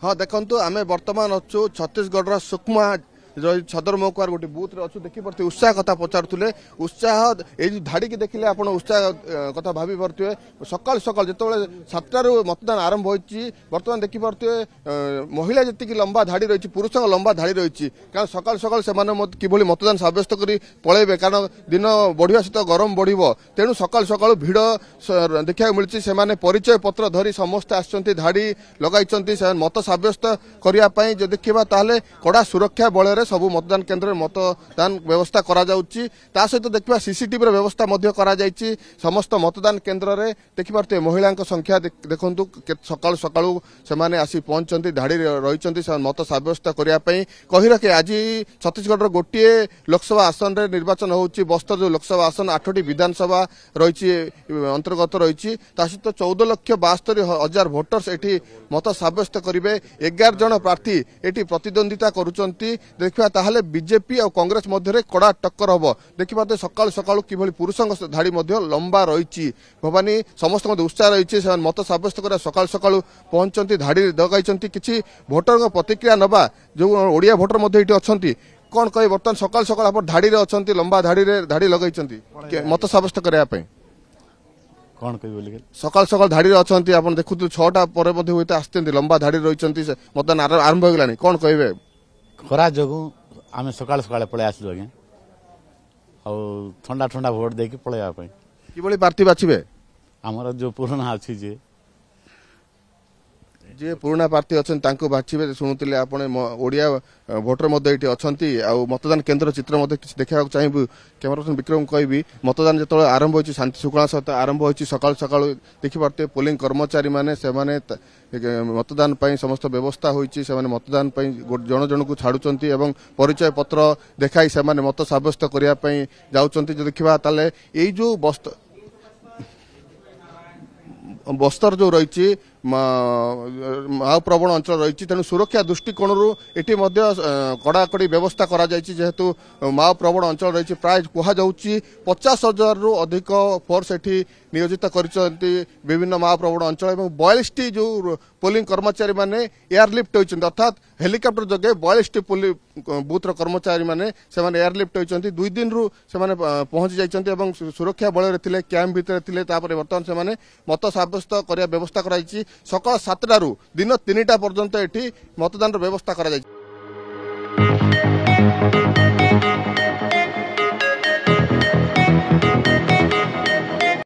हाँ देखु आम बर्तमान अच्छु छत्तीसगढ़ सुकमा सदर महकुमार गोटे बुथ अच्छु देखिपे उत्साह कथा पचारुले उत्साह ये धाड़ी की देखिले आप उत्साह कथा भाभी पारे सकाल सकाल जो 7टार मतदान आरंभ हो बर्तमान देखिपे महिला जी लंबा धाड़ी रही पुरुष लंबा धाड़ी रही कारण सकाल सकाल से किभली मतदान सब्यस्त कर पलैबे कारण दिन बढ़िया सहित गरम बढ़ तेणु सकाल सकाल भिड़ देखा मिली से परिचय पत्र धरी समस्ते आसछन्ति धाड़ी लगाई मत सब्यस्त करने जो देखा ताले कड़ा सुरक्षा बल सबु मतदान केन्द्र मतदान व्यवस्था करा जाउची ता सहित देखा सीसीटीवी व्यवस्था करा जाइची समस्त मतदान केन्द्र में देखिपे महिला संख्या देखु सकाल सकाल से आसी पहुंचती धाड़ी रही मत सब्यस्त करने कही रखे आज छत्तीसगढ़ गोटे लोकसभा आसन रे निर्वाचन होची बस्तर जो लोकसभा आसन 8टी विधानसभा रही अंतर्गत रही सहित 14,72,000 भोटर्स एटी मत सब्यस्त करेंगे 11 जन प्रार्थी एटी प्रतिद्वंदिता करुचंती देखा ताहले बीजेपी और कांग्रेस मध्य कड़ा टक्कर हम देखिए सकाल सकाल किभली पुरुषों धाड़ी लंबा रही भवानी समस्त उत्साह रही मत सब्यस्त कर सकाल सकाल पहुंचती धाड़ी लगाई किसी भोटर प्रतिक्रिया नवा जो ओडिया भोटर ये अच्छा कौन कहे बर्तमान सकाल सकाल आप धाड़ी अच्छा लंबा धाड़ी लगाई मत सब्यस्त करने कौन कह सकाल सकाल धाड़ी अच्छा आप देखु 6टा पर आसते लंबा धाड़ी रही मतदान आरंभ हो गलानी कौन कहे खरा जोगु आम सकाल सकाल पलि आसलु आज्ञा ठंडा ठंडा भोट देकी पलैया कि प्रार्थी बाछिबे आमर जो पुराना अच्छी जे पुराना प्रार्थी अच्छा बाछिबे शुणुले आप ओडिया भोटर ये अच्छा मतदान केन्द्र चित्र देखा चाहिए कैमरा पर्सन विक्रम कहि मतदान जो आरंभ हो शांति श्रृंखला सहित आरंभ हो सकाल सकाल देखिपे पोलिंग कर्मचारी माने मतदान समस्त व्यवस्था होती मतदान जन जन को छाड़ुंट परिचय पत्र देखाई से मत सब्यस्त करने जाऊँच जो देखा ताले ये जो बस्तर जो रही माओप्रवण अंचल रही तेणु सुरक्षा दृष्टिकोण ये कड़ाकड़ी व्यवस्था करा जेहेतु माओप्रवण अंचल रही प्राय कहुच्छी 50,000 रु अधिक फोर्स एटी नियोजित कर विभिन्न माओप्रवण अंचल 42टी जो पोलिंग कर्मचारी माने एयरलिफ्ट होती अर्थात हेलिकप्टर जगे 42टी बूथ कर्मचारी माने एयरलिफ्ट होती 2 दिन रु पहुंची जाइए सुरक्षा बल कैंप भितर थे बर्तमान से मत सब्यस्त करने व्यवस्था कराई सकाल 7टारू दिन 3टा पर्यंत एटी मतदान व्यवस्था करा